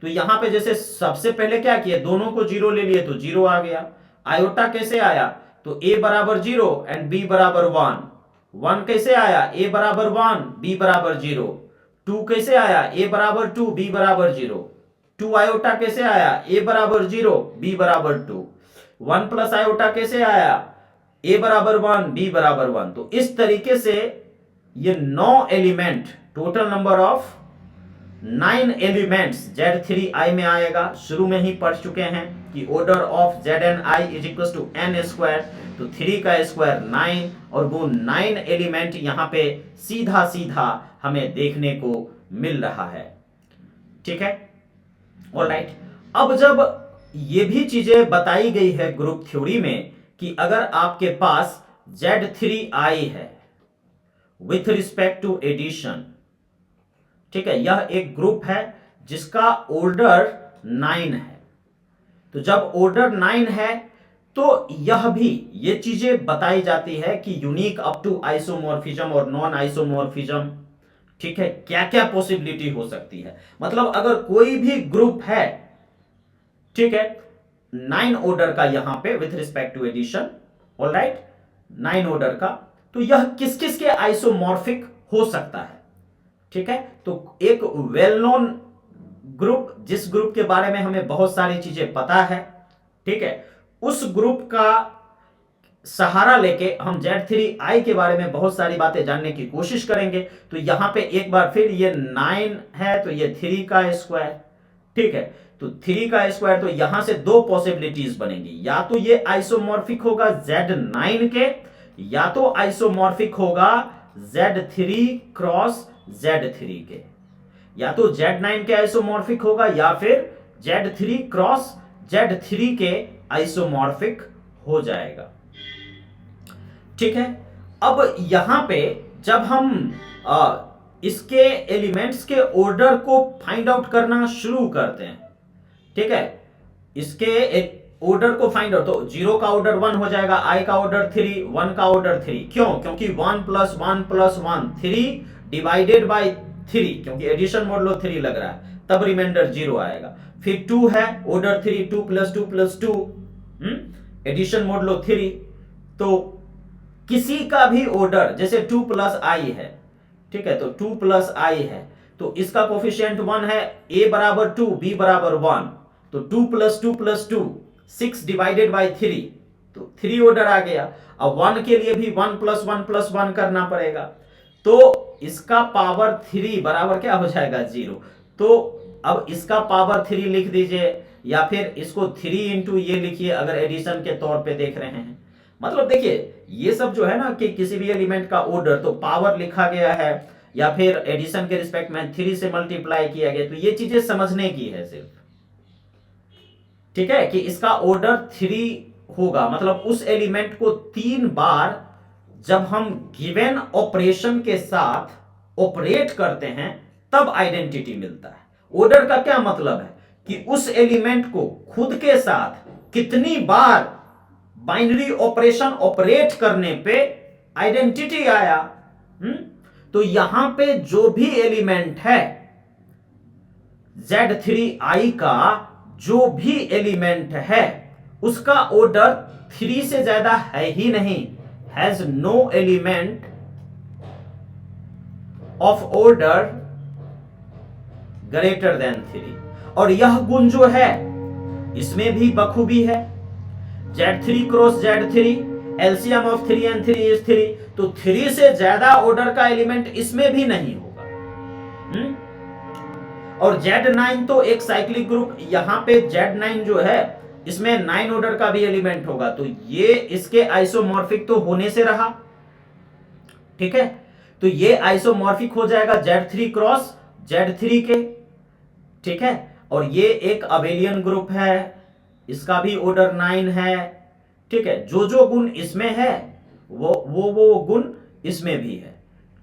तो यहां पे जैसे सबसे पहले क्या किए, दोनों को जीरो ले लिए तो जीरो आ गया। आयोटा कैसे आया, तो a बराबर जीरो एंड b बराबर 1। 1 कैसे आया, a बराबर 1 b बराबर 0। 2 कैसे आया, a बराबर 2 b बराबर 0। 2 आयोटा कैसे आया, a बराबर 0 b बराबर 2। 1 प्लस आयोटा कैसे आया, a बराबर 1 b बराबर 1। तो इस तरीके से ये 9 element, total number of 9 elements Z3i में आएगा। शुरू में ही पढ़ चुके हैं कि order of Zn i is equal to n square, तो 3 का स्क्वायर 9, और वो 9 एलिमेंट यहां पे सीधा सीधा हमें देखने को मिल रहा है। ठीक है, ऑलराइट। अब जब ये भी चीजें बताई गई है ग्रुप थ्योरी में कि अगर आपके पास Z3i है विथ रिस्पेक्ट टू एडिशन, ठीक है, यह एक ग्रुप है जिसका ऑर्डर 9 है। तो जब ऑर्डर 9 है तो यह भी ये चीजें बताई जाती है कि यूनिक अप टू आइसोमॉर्फिज्म और नॉन आइसोमॉर्फिज्म। ठीक है, क्या क्या पॉसिबिलिटी हो सकती है, मतलब अगर कोई भी ग्रुप है, ठीक है, 9 ऑर्डर का यहां पे with respect to addition, alright, 9 order का, तो यह किस किस के आइसोमॉर्फिक हो सकता है। ठीक है, तो एक वेल नोन ग्रुप, जिस ग्रुप के बारे में हमें बहुत सारी चीजें पता है, ठीक है, उस ग्रुप का सहारा लेके हम Z3i के बारे में बहुत सारी बातें जानने की कोशिश करेंगे। तो यहां पे एक बार फिर ये 9 है तो ये 3 का स्क्वायर। ठीक है, तो 3 का स्क्वायर, तो यहां से दो पॉसिबिलिटीज बनेंगी, या तो ये आइसोमॉर्फिक होगा Z9 के, या तो आइसोमॉर्फिक होगा Z3 क्रॉस Z3 के, या तो Z9 के आइसोमॉर्फिक होगा या फिर Z3 क्रॉस Z3 के आइसोमॉर्फिक हो जाएगा। ठीक है, अब यहां पे जब हम इसके एलिमेंट्स के ऑर्डर को फाइंड आउट करना शुरू करते हैं, ठीक है, इसके ऑर्डर को फाइंड आउट, तो 0 का ऑर्डर 1 हो जाएगा, i का ऑर्डर 3, 1 का ऑर्डर 3। क्यों, क्योंकि 1 प्लस 1 प्लस 1 3 डिवाइडेड बाई 3, क्योंकि एडिशन मॉडलो 3 लग रहा है, तब रिमाइंडर 0 आएगा। फिर 2 है, order 3, 2 plus 2 plus 2, addition modulo 3। तो किसी का भी ऑर्डर, जैसे 2 प्लस आई है, ठीक है, तो 2 प्लस आई है, तो इसका कोफिशिएंट 1 है, a बराबर 2 b बराबर 1, तो 2 प्लस 2 प्लस 2 6 डिवाइडेड बाई 3, तो 3 ऑर्डर आ गया। अब 1 के लिए भी 1 प्लस 1 करना पड़ेगा, तो इसका पावर 3 बराबर क्या हो जाएगा 0। तो अब इसका पावर 3 लिख दीजिए, या फिर इसको 3 इंटू ये लिखिए अगर एडिशन के तौर पे देख रहे हैं। मतलब देखिए ये सब जो है ना कि किसी भी एलिमेंट का ऑर्डर तो पावर लिखा गया है, या फिर एडिशन के रिस्पेक्ट में 3 से मल्टीप्लाई किया गया, तो ये चीजें समझने की है सिर्फ। ठीक है, कि इसका ऑर्डर 3 होगा, मतलब उस एलिमेंट को 3 बार जब हम गिवन ऑपरेशन के साथ ऑपरेट करते हैं तब आइडेंटिटी मिलता है। ऑर्डर का क्या मतलब है कि उस एलिमेंट को खुद के साथ कितनी बार बाइनरी ऑपरेशन ऑपरेट करने पे आइडेंटिटी आया। तो यहां पे जो भी एलिमेंट है Z3i का जो भी एलिमेंट है उसका ऑर्डर 3 से ज्यादा है ही नहीं, has no element of order greater than 3। और यह गुण जो है इसमें भी बखूबी है। Z3 cross Z3, LCM of 3 and 3 is 3, तो 3 से ज्यादा ऑर्डर का एलिमेंट इसमें भी नहीं होगा। और Z9 तो एक साइक्लिक ग्रुप, यहां पे Z9 जो है इसमें 9 ऑर्डर का भी एलिमेंट होगा, तो ये इसके आइसोमॉर्फिक तो होने से रहा। ठीक है, तो ये आइसोमॉर्फिक हो जाएगा Z3 क्रॉस Z3 के। ठीक है, और ये एक अबेलियन ग्रुप है, इसका भी ऑर्डर 9 है। ठीक है, जो जो गुण इसमें है वो गुण इसमें भी है।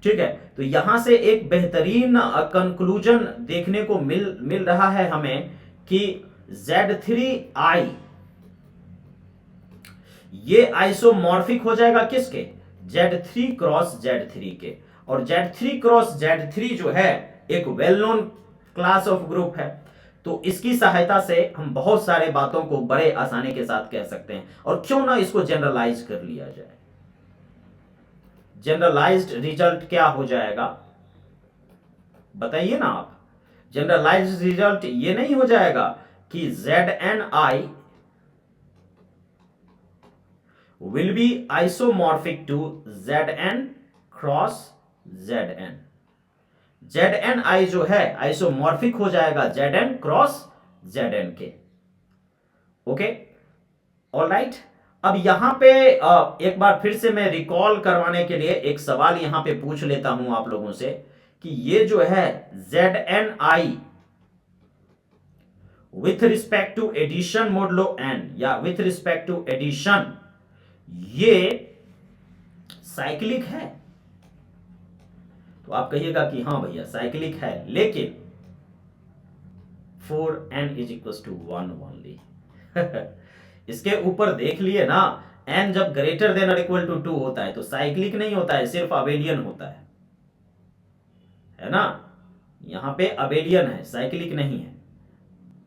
ठीक है, तो यहां से एक बेहतरीन कंक्लूजन देखने को मिल रहा है हमें कि Z3i ये आइसोमॉर्फिक हो जाएगा किसके, Z3 क्रॉस Z3 के। और Z3 क्रॉस Z3 जो है एक well known class of group है, तो इसकी सहायता से हम बहुत सारे बातों को बड़े आसानी के साथ कह सकते हैं। और क्यों ना इसको जनरलाइज कर लिया जाए। जनरलाइज्ड रिजल्ट क्या हो जाएगा बताइए ना आप। जनरलाइज्ड रिजल्ट ये नहीं हो जाएगा कि Zni will be isomorphic to Zn cross Zn। Zni जो है आइसोमॉर्फिक हो जाएगा Zn क्रॉस Zn के। Okay, alright. अब यहां पे एक बार फिर से मैं रिकॉल करवाने के लिए एक सवाल यहां पे पूछ लेता हूं आप लोगों से कि ये जो है Zni with respect to addition modulo n या विथ रिस्पेक्ट टू एडिशन ये साइक्लिक है। तो आप कहिएगा कि हाँ भैया साइक्लिक है, लेकिन for n is equals to 1 only। इसके ऊपर देख लिए ना, n जब ग्रेटर देन और इक्वल टू 2 होता है तो साइक्लिक नहीं होता है, सिर्फ अबेलियन होता है ना। यहां पे अबेलियन है, साइक्लिक नहीं है।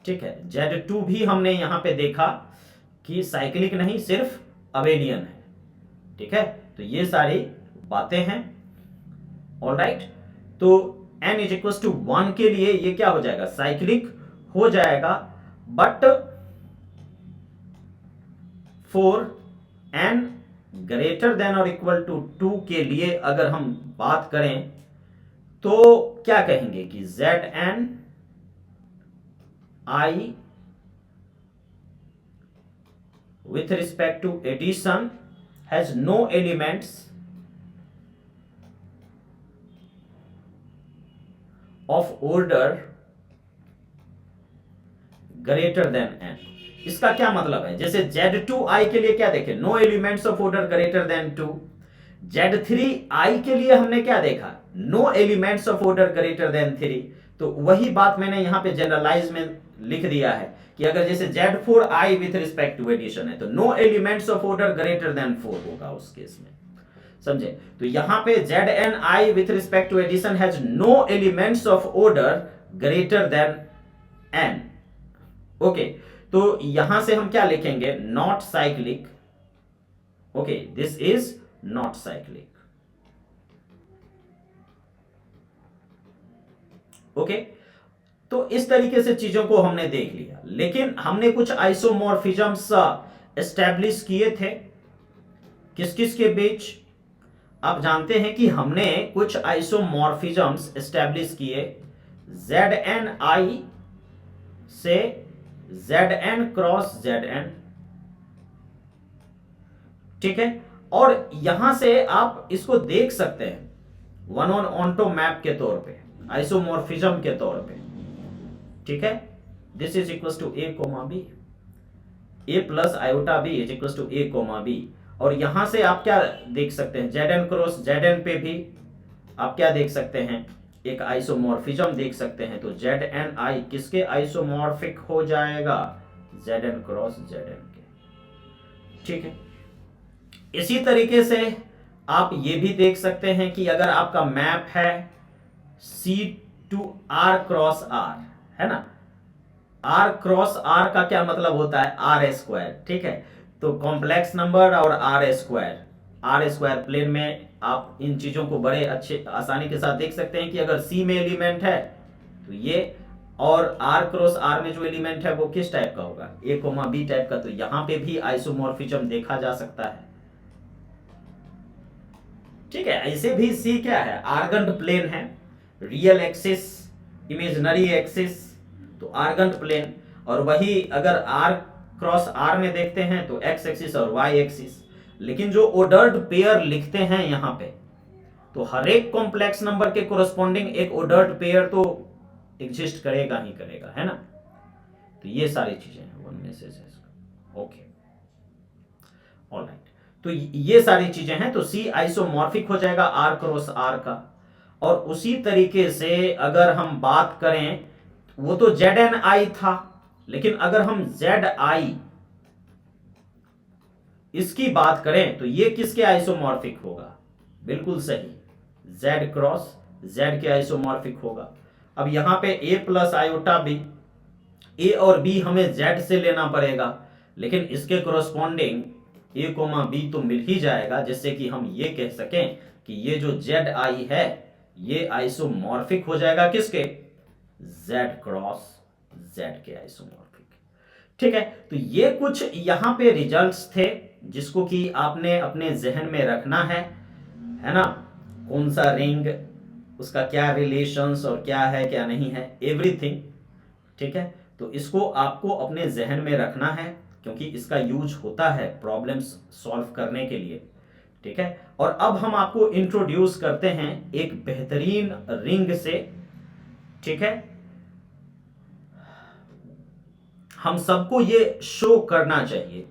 ठीक है, Z2 भी हमने यहां पे देखा कि साइक्लिक नहीं, सिर्फ अबेलियन है। ठीक है, तो ये सारी बातें हैं। ऑलराइट, तो n इज इक्वल टू 1 के लिए ये क्या हो जाएगा, साइक्लिक हो जाएगा। But for n greater than और इक्वल टू 2 के लिए अगर हम बात करें तो क्या कहेंगे कि Zn I with respect to addition has no elements of order greater than n। इसका क्या मतलब है, जैसे Z2i के लिए क्या देखे, no elements of order greater than 2। Z3i के लिए हमने क्या देखा, no elements of order greater than 3। तो वही बात मैंने यहां पे जनरलाइज में लिख दिया है कि अगर जैसे Z4i with respect to addition है तो no elements of order greater than 4 होगा उस केस में, समझे। तो यहां पे Zni with respect to addition has no elements of order greater than n। Okay, तो यहां से हम क्या लिखेंगे, not cyclic. Okay, this is not cyclic. Okay, तो इस तरीके से चीजों को हमने देख लिया, लेकिन हमने कुछ आइसोमॉर्फिज्म्स एस्टैब्लिश किए थे किस किस के बीच। आप जानते हैं कि हमने कुछ आइसोमॉर्फिज्म्स एस्टैब्लिश किए Zni से Zn क्रॉस Zn। ठीक है, और यहां से आप इसको देख सकते हैं वन ऑन ऑन्टो मैप के तौर पे, आइसोमॉर्फिज्म के तौर पे। ठीक है, this is equal to a comma b, a plus iota b is equal to a comma b. और यहां से आप क्या देख सकते हैं, जेड क्रॉस जेड पे भी आप क्या देख सकते हैं, एक आइसोमॉर्फिज्म देख सकते हैं। तो जेड एन आई किसके आइसोमॉर्फिक हो जाएगा, Z N cross Z N के। ठीक है, इसी तरीके से आप ये भी देख सकते हैं कि अगर आपका मैप है सी टू आर क्रॉस आर, है ना, आर क्रॉस आर का क्या मतलब होता है, आर स्क्वायर। ठीक है, तो कॉम्प्लेक्स नंबर और आर स्क्वायर प्लेन में आप इन चीजों को बड़े अच्छे आसानी के साथ देख सकते हैं कि अगर सी में एलिमेंट है तो ये, और आर क्रॉस आर में जो एलिमेंट है वो किस टाइप का होगा, ए कोमा बी टाइप का। तो यहां पे भी आइसोमॉर्फिज्म देखा जा सकता है। ठीक है, ऐसे भी सी क्या है, आर्गन प्लेन है, रियल एक्सिस इमेजिनरी एक्सिस, तो आर्गन प्लेन। और वही अगर आर क्रॉस आर में देखते हैं तो एक्स एक्सिस और वाई एक्सिस। लेकिन जो ऑर्डर्ड पेयर लिखते हैं यहां पे, तो हर एक कॉम्प्लेक्स नंबर के कोरस्पॉन्डिंग एक ऑर्डर्ड पेयर तो एग्जिस्ट करेगा ही करेगा, है ना। तो ये सारी चीजें हैं, वन मैसेज है। ओके, ऑलराइट, तो ये सारी चीजें हैं। तो सी आइसोमॉर्फिक हो जाएगा आर क्रॉस आर का। और उसी तरीके से अगर हम बात करें, वो तो जेड एन आई था, लेकिन अगर हम जेड आई इसकी बात करें तो ये किसके आइसोमॉर्फिक होगा, बिल्कुल सही, जेड क्रॉस जेड के आइसोमॉर्फिक होगा। अब यहां पे ए प्लस आयोटा बी, ए और बी हमें जेड से लेना पड़ेगा, लेकिन इसके कोरस्पॉन्डिंग ए कोमा बी तो मिल ही जाएगा, जिससे कि हम ये कह सकें कि ये जो जेड आई है ये आइसोमॉर्फिक हो जाएगा किसके, जेड क्रॉस जेड के आइसोमॉर्फिक। ठीक है, तो ये कुछ यहां पे रिजल्ट्स थे जिसको कि आपने अपने जहन में रखना है ना। कौन सा रिंग, उसका क्या रिलेशंस और क्या है क्या नहीं है, एवरीथिंग। ठीक है, तो इसको आपको अपने जहन में रखना है, क्योंकि इसका यूज होता है प्रॉब्लम्स सॉल्व करने के लिए। ठीक है, और अब हम आपको इंट्रोड्यूस करते हैं एक बेहतरीन रिंग से। ठीक है, हम सबको ये शो करना चाहिए,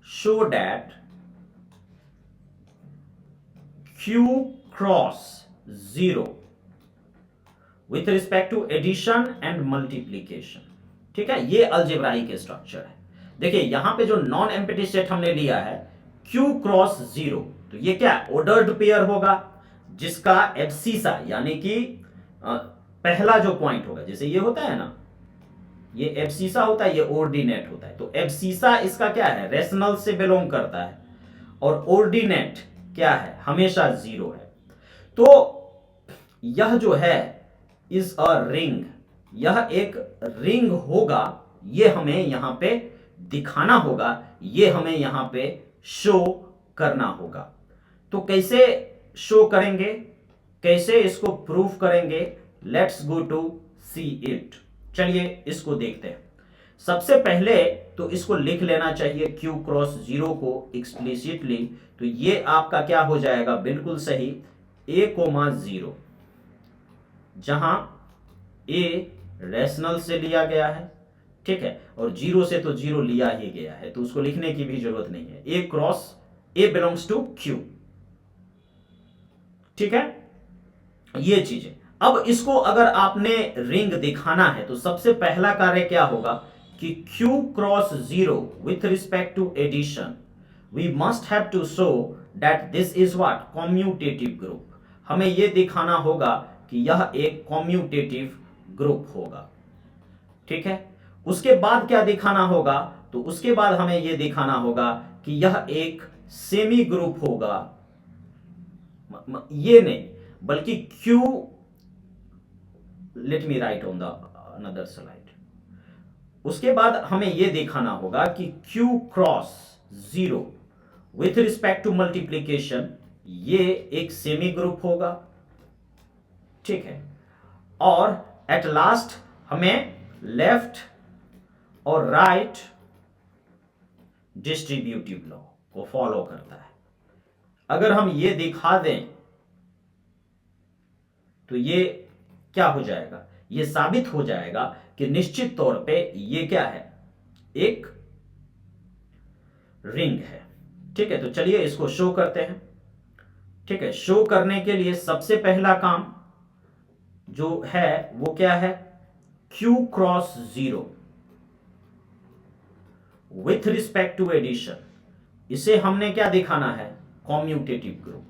show that Q cross 0 with respect to addition and multiplication. ठीक है, ये अलजेब्राइक स्ट्रक्चर है। देखिए यहां पे जो नॉन एम्प्टी सेट हमने लिया है Q क्रॉस 0, तो ये क्या ऑर्डर्ड पेयर होगा, जिसका एब्सिसा यानी कि पहला जो पॉइंट होगा, जैसे ये होता है ना, ये एब्सिसा होता है, ये ऑर्डिनेट होता है। तो एब्सिसा इसका क्या है, रेशनल से बिलोंग करता है, और ऑर्डिनेट क्या है, हमेशा 0 है। तो यह जो है इज अ रिंग, यह एक रिंग होगा, ये हमें यहां पे दिखाना होगा, ये हमें यहां पे शो करना होगा। तो कैसे शो करेंगे, कैसे इसको प्रूफ करेंगे, let's go to see it. चलिए इसको देखते हैं। सबसे पहले तो इसको लिख लेना चाहिए Q क्रॉस 0 को एक्सप्लिसिटली। तो ये आपका क्या हो जाएगा, बिल्कुल सही, A कोमा 0, जहां A रेशनल से लिया गया है। ठीक है, और 0 से तो 0 लिया ही गया है, तो उसको लिखने की भी जरूरत नहीं है। A cross A belongs to Q। ठीक है, ये चीजें। अब इसको अगर आपने रिंग दिखाना है तो सबसे पहला कार्य क्या होगा कि Q cross 0 with respect to addition, we must have to show that this is what, commutative group. हमें यह दिखाना होगा कि यह एक कॉम्यूटेटिव ग्रुप होगा। ठीक है, उसके बाद क्या दिखाना होगा, तो उसके बाद हमें यह दिखाना होगा कि यह एक सेमी ग्रुप होगा। ये नहीं, बल्कि Q, let me write on the another slide. उसके बाद हमें यह दिखाना होगा कि Q cross 0 with respect to multiplication, ये एक सेमी ग्रुप होगा। ठीक है, और एट लास्ट हमें लेफ्ट और राइट डिस्ट्रीब्यूटिव लॉ को फॉलो करता है। अगर हम ये दिखा दें तो ये क्या हो जाएगा, ये साबित हो जाएगा कि निश्चित तौर पे ये क्या है, एक रिंग है। ठीक है, तो चलिए इसको शो करते हैं। ठीक है, शो करने के लिए सबसे पहला काम जो है वो क्या है, Q cross 0 with respect to addition. इसे हमने क्या दिखाना है, कॉम्यूटेटिव ग्रुप।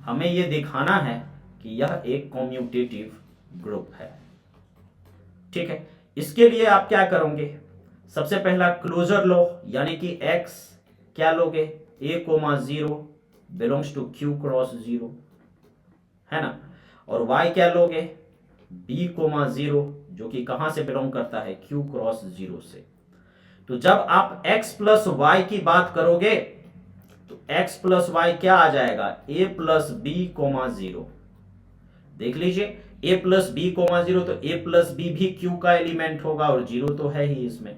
हमें यह दिखाना है कि यह एक कॉम्यूटेटिव ग्रुप है। ठीक है, इसके लिए आप क्या करोगे, सबसे पहला क्लोजर लो, यानी कि x क्या लोगे, a,0 belongs to Q cross 0, है ना, और y क्या लोगे, b,0 जो कि कहां से बिलोंग करता है, Q क्रॉस 0 से। तो जब आप x प्लस वाई की बात करोगे तो x प्लस वाई क्या आ जाएगा, a प्लस b,0। देख लीजिए, a प्लस b,0 तो a प्लस बी भी Q का एलिमेंट होगा और 0 तो है ही इसमें।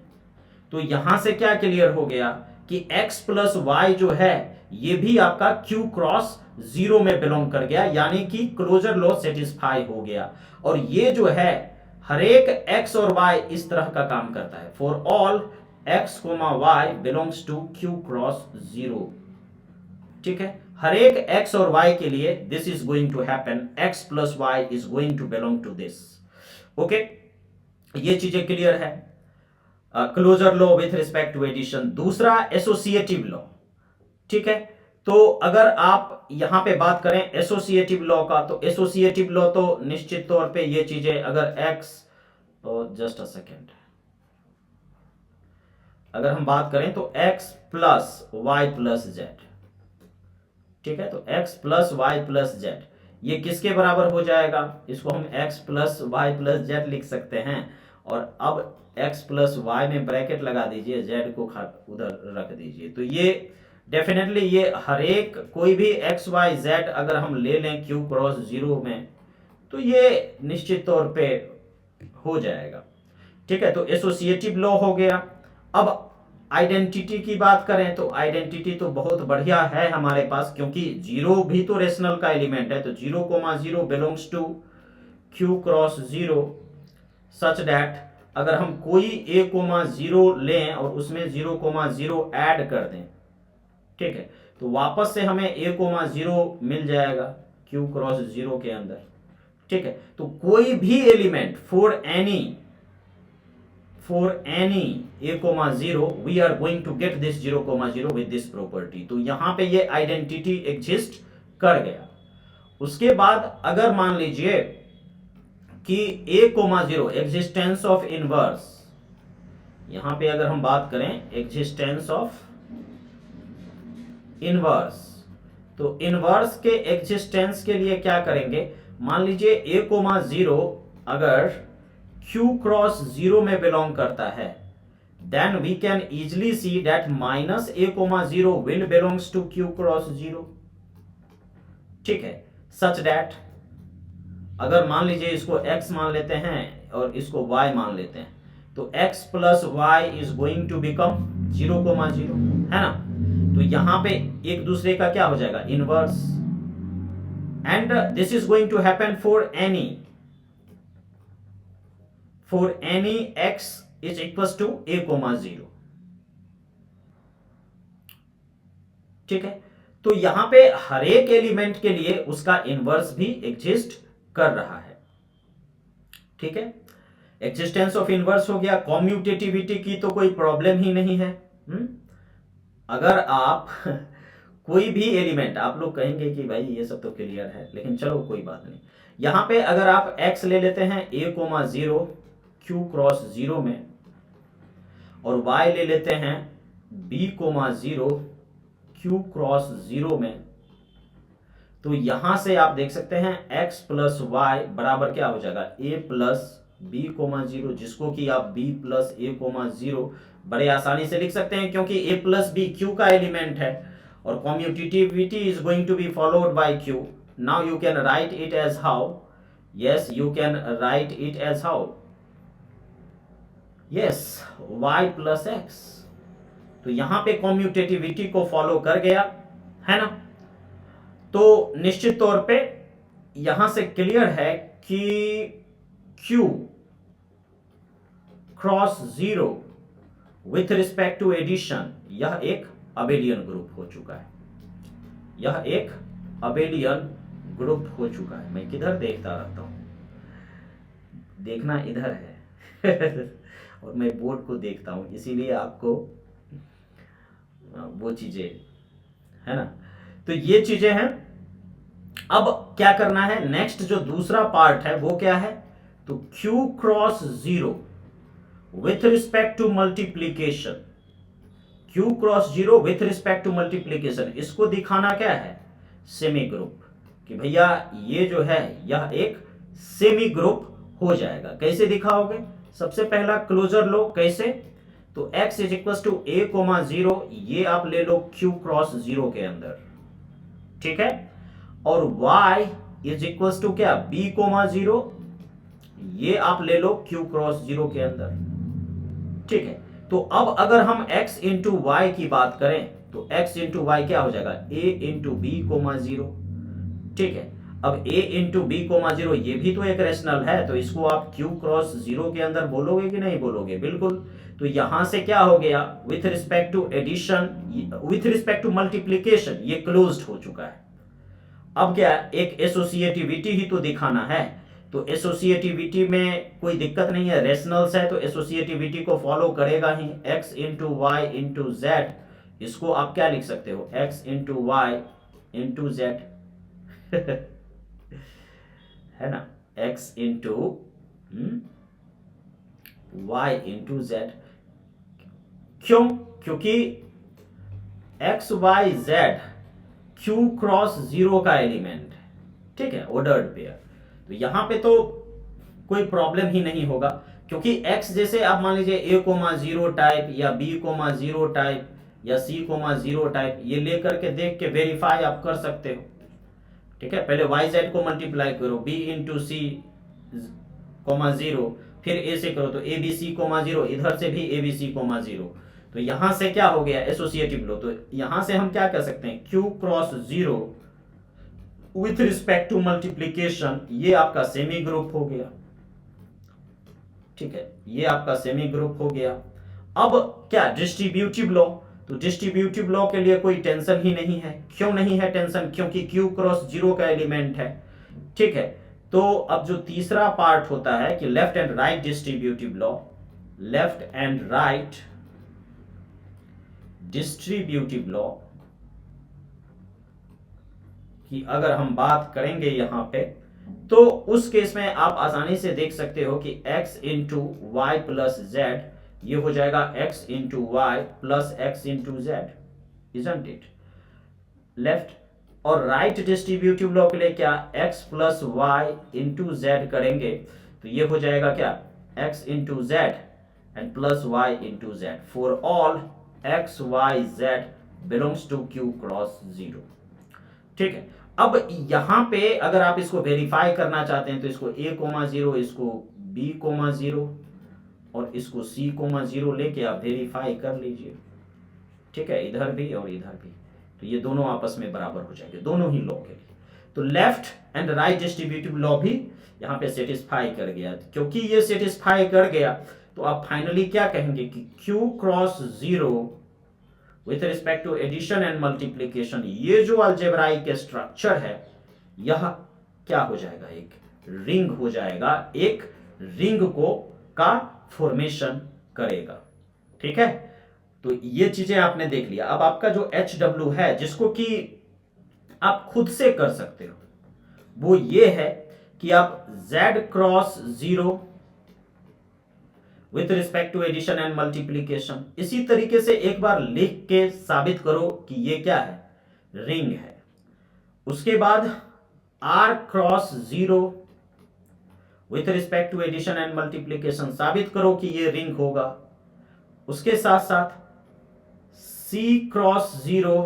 तो यहां से क्या क्लियर हो गया कि x प्लस वाई जो है ये भी आपका Q क्रॉस 0 में बिलोंग कर गया, यानी कि क्लोजर लॉ सेटिस्फाई हो गया। और ये जो है हर एक x और y इस तरह का काम करता है, for all x, y belongs to Q cross 0। ठीक है, हर एक x और y के लिए this is going to happen, x plus y is going to belong to this. Okay, ये चीजें क्लियर है, closure law with respect to addition. दूसरा एसोसिएटिव लॉ। ठीक है, तो अगर आप यहां पे बात करें एसोसिएटिव लॉ का, तो एसोसिएटिव लॉ तो निश्चित तौर पे ये चीजें, अगर x, जस्ट अ सेकेंड, अगर हम बात करें तो x plus y plus z, ठीक है, तो x plus y plus z ये किसके बराबर हो जाएगा, इसको हम x plus y plus z लिख सकते हैं। और अब x प्लस वाई में ब्रैकेट लगा दीजिए, z को उधर रख दीजिए। तो ये डेफिनेटली ये हर एक कोई भी x y z अगर हम ले लें Q क्रॉस 0 में तो ये निश्चित तौर पे हो जाएगा। ठीक है, तो एसोसिएटिव लॉ हो गया। अब आइडेंटिटी की बात करें तो आइडेंटिटी तो बहुत बढ़िया है हमारे पास, क्योंकि 0 भी तो रेशनल का एलिमेंट है। तो 0,0 belongs to Q cross 0 such that अगर हम कोई a,0 लें और उसमें 0,0 ऐड कर दें, ठीक है, तो वापस से हमें a,0 मिल जाएगा Q क्रॉस 0 के अंदर। ठीक है, तो कोई भी element for any a,0 we are going to get this 0,0 with this property। तो यहां पे ये आइडेंटिटी एग्जिस्ट कर गया। उसके बाद अगर मान लीजिए कि a,0 एग्जिस्टेंस ऑफ इनवर्स, यहां पे अगर हम बात करें एग्जिस्टेंस ऑफ इनवर्स, तो इनवर्स के एग्जिस्टेंस के लिए क्या करेंगे, मान लीजिए a,0 अगर Q क्रॉस 0 में बिलोंग करता है, then we can easily see that minus a,0 will belongs to Q cross 0। ठीक है, such that अगर मान लीजिए इसको x मान लेते हैं और इसको y मान लेते हैं, तो x plus y is going to become 0,0, है ना। तो यहां पे एक दूसरे का क्या हो जाएगा, inverse, and this is going to happen for any x is equal to a,0। ठीक है, तो यहां पे हर एक एलिमेंट के लिए उसका इनवर्स भी एग्जिस्ट कर रहा है। ठीक है, एग्जिस्टेंस ऑफ इनवर्स हो गया। कॉम्यूटेटिविटी की तो कोई प्रॉब्लम ही नहीं है। अगर आप कोई भी एलिमेंट, आप लोग कहेंगे कि भाई ये सब तो क्लियर है, लेकिन चलो कोई बात नहीं। यहां पे अगर आप x ले लेते हैं a,0 Q क्रॉस 0 में, और y ले लेते हैं b,0 Q क्रॉस 0 में, तो यहां से आप देख सकते हैं x प्लस वाई बराबर क्या हो जाएगा, a प्लस b,0, जिसको कि आप b प्लस a,0 बड़े आसानी से लिख सकते हैं, क्योंकि a प्लस b Q का एलिमेंट है और commutativity is going to be followed by Q। Now you can write it as how, yes you can write it as how, yes y plus x। तो यहां पे कॉम्यूटेटिविटी को follow कर गया, है ना। तो निश्चित तौर पे यहां से क्लियर है कि Q cross 0 with respect to addition यह एक अबेलियन ग्रुप हो चुका है, यह एक अबेलियन ग्रुप हो चुका है। मैं किधर देखता रहता हूँ, देखना इधर है और मैं बोर्ड को देखता हूँ, इसीलिए आपको वो चीजें है ना। तो ये चीजें हैं। अब क्या करना है, नेक्स्ट जो दूसरा पार्ट है वो क्या है, तो Q cross zero with respect to multiplication, Q cross zero with respect to multiplication, इसको दिखाना क्या है, सेमी ग्रुप, कि भैया ये जो है यह एक सेमी ग्रुप हो जाएगा। कैसे दिखाओगे, सबसे पहला क्लोजर लो, कैसे, तो x is equal to a comma zero, ये आप ले लो q क्रॉस जीरो के अंदर, ठीक है, और y इज इक्वल टू क्या, b कोमा जीरो, ये आप ले लो q क्रॉस जीरो के अंदर, ठीक है। तो अब अगर हम x इंटू वाई की बात करें तो x इंटू वाई क्या हो जाएगा, a into b comma zero, ठीक है। अब a into b comma zero ये भी तो एक रेशनल है, तो इसको आप q क्रॉस जीरो के अंदर बोलोगे कि नहीं बोलोगे, बिल्कुल। तो यहां से क्या हो गया, with respect to addition, with respect to multiplication, ये क्लोज्ड हो चुका है। अब क्या, एक एसोसिएटिविटी ही तो दिखाना है, तो एसोसिएटिविटी में कोई दिक्कत नहीं है, रेशनल्स है तो एसोसिएटिविटी को फॉलो करेगा ही। x into y into z, इसको आप क्या लिख सकते हो, x into y into z है ना, x into y into z. क्यों, क्योंकि x y z q cross zero का एलिमेंट है, ठीक है, ऑर्डर्ड पेयर। तो यहां पे तो कोई प्रॉब्लम ही नहीं होगा, क्योंकि x जैसे आप मान लीजिए a कोमा जीरो टाइप या b कोमा जीरो टाइप या c कोमा जीरो टाइप, ये लेकर के देख के वेरीफाई आप कर सकते हो, ठीक है। पहले वाई जेड को मल्टीप्लाई करो, b into c comma zero, फिर a से करो तो a b c comma zero, इधर से भी a b c comma zero, तो यहां से क्या हो गया, एसोसिएटिव लो। तो यहां से हम क्या कर सकते हैं, q cross zero with respect to multiplication, ये आपका सेमी ग्रुप हो गया, ठीक है, ये आपका सेमी ग्रुप हो गया। अब क्या, डिस्ट्रीब्यूटिव लॉ, तो डिस्ट्रीब्यूटिव लॉ के लिए कोई टेंशन ही नहीं है। क्यों नहीं है टेंशन, क्योंकि q क्रॉस जीरो का एलिमेंट है, ठीक है। तो अब जो तीसरा पार्ट होता है कि left and right distributive law, left and right distributive law की अगर हम बात करेंगे यहां पे, तो उस केस में आप आसानी से देख सकते हो कि x into y plus z, ये हो जाएगा x into y plus x into z, isn't it. Left और राइट डिस्ट्रीब्यूटिव लॉ के लिए क्या, x plus y into z करेंगे तो ये हो जाएगा क्या, x into z and plus y into z for all x y z belongs to q cross zero, ठीक है। अब यहां पे अगर आप इसको वेरीफाई करना चाहते हैं तो इसको a कोमा जीरो, इसको b कोमा जीरो और इसको c कोमा जीरो लेके आप वेरीफाई कर लीजिए, ठीक है, इधर भी और इधर भी, तो ये दोनों आपस में बराबर हो जाएंगे दोनों ही लॉ के लिए। तो left and right distributive law भी यहां पे सेटिस्फाई कर गया। क्योंकि ये सेटिस्फाई कर गया तो आप फाइनली क्या कहेंगे कि q cross zero with respect to addition and multiplication, ये जो अलजेब्राइक स्ट्रक्चर है यह क्या हो जाएगा, एक रिंग हो जाएगा, एक रिंग को का फॉर्मेशन करेगा, ठीक है। तो ये चीजें आपने देख लिया। अब आपका जो एच डब्ल्यू है जिसको कि आप खुद से कर सकते हो, वो ये है कि आप z cross zero with respect to addition and multiplication, इसी तरीके से एक बार लिख के साबित करो कि ये क्या है, रिंग है। उसके बाद r cross zero with respect to addition and multiplication, साबित करो कि ये रिंग होगा। उसके साथ साथ c cross zero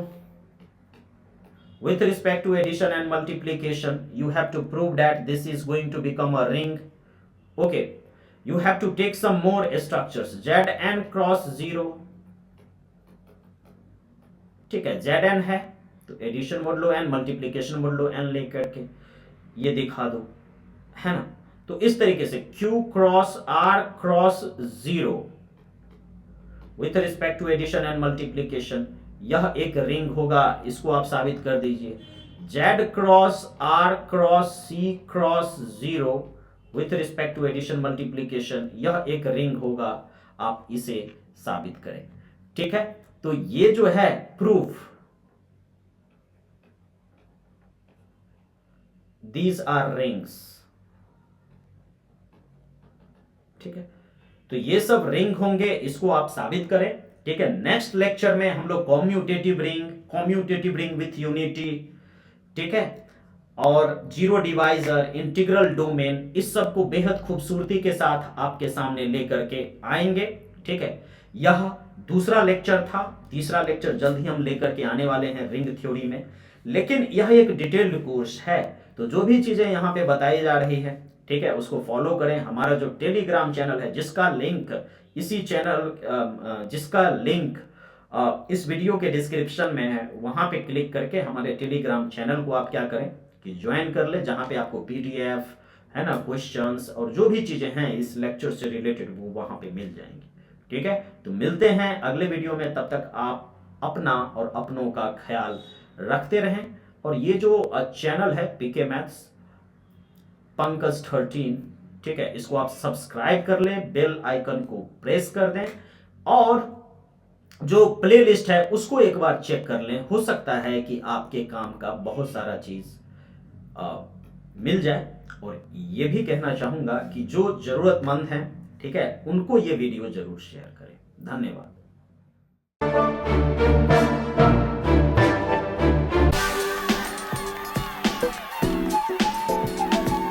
with respect to addition and multiplication, you have to prove that this is going to become a ring. Okay, you have to take some more structures, zn cross zero, ठीक है, zn है तो addition mode लो n, multiplication mode लो n लेकर के ये दिखा दो, है ना। तो इस तरीके से q cross r cross zero with respect to addition and multiplication, यह एक रिंग होगा, इसको आप साबित कर दीजिए। Z cross R cross C cross 0 with respect to addition multiplication, यह एक रिंग होगा, आप इसे साबित करें। ठीक है, तो ये जो है प्रूफ, दीज आर रिंग्स। ठीक है, तो ये सब रिंग होंगे, इसको आप साबित करें। ठीक है, नेक्स्ट लेक्चर में हम लोग कॉम्यूटेटिव रिंग विथ यूनिटी, ठीक है, और जीरो डिवाइजर, इंटीग्रल डोमेन, इस सब को बेहद खूबसूरती के साथ आपके सामने लेकर के आएंगे। ठीक है, यह दूसरा लेक्चर था, तीसरा लेक्चर जल्द ही हम लेकर के आने वाले हैं रिंग थ्योरी में। लेकिन यह एक डिटेल्ड कोर्स है, तो जो भी चीजें यहाँ पे बताई जा रही है, ठीक है, उसको फॉलो करें। हमारा जो टेलीग्राम चैनल है, जिसका लिंक इस वीडियो के डिस्क्रिप्शन में है, वहां पे क्लिक करके हमारे टेलीग्राम चैनल को आप क्या करें कि ज्वाइन कर ले, जहां पे आपको पीडीएफ है ना, क्वेश्चंस और जो भी चीजें हैं इस लेक्चर से रिलेटेड वो वहां पे मिल जाएंगी। ठीक है, तो मिलते हैं अगले वीडियो में, तब तक आप अपना और अपनों का ख्याल रखते रहें। और ये जो चैनल है पीके मैथ्स पंकज 13, ठीक है, इसको आप सब्सक्राइब कर लें, बेल आइकन को प्रेस कर दें, और जो प्लेलिस्ट है उसको एक बार चेक कर लें। हो सकता है कि आपके काम का बहुत सारा चीज मिल जाए। और ये भी कहना चाहूंगा कि जो जरूरतमंद हैं, ठीक है, उनको ये वीडियो जरूर शेयर करें। धन्यवाद।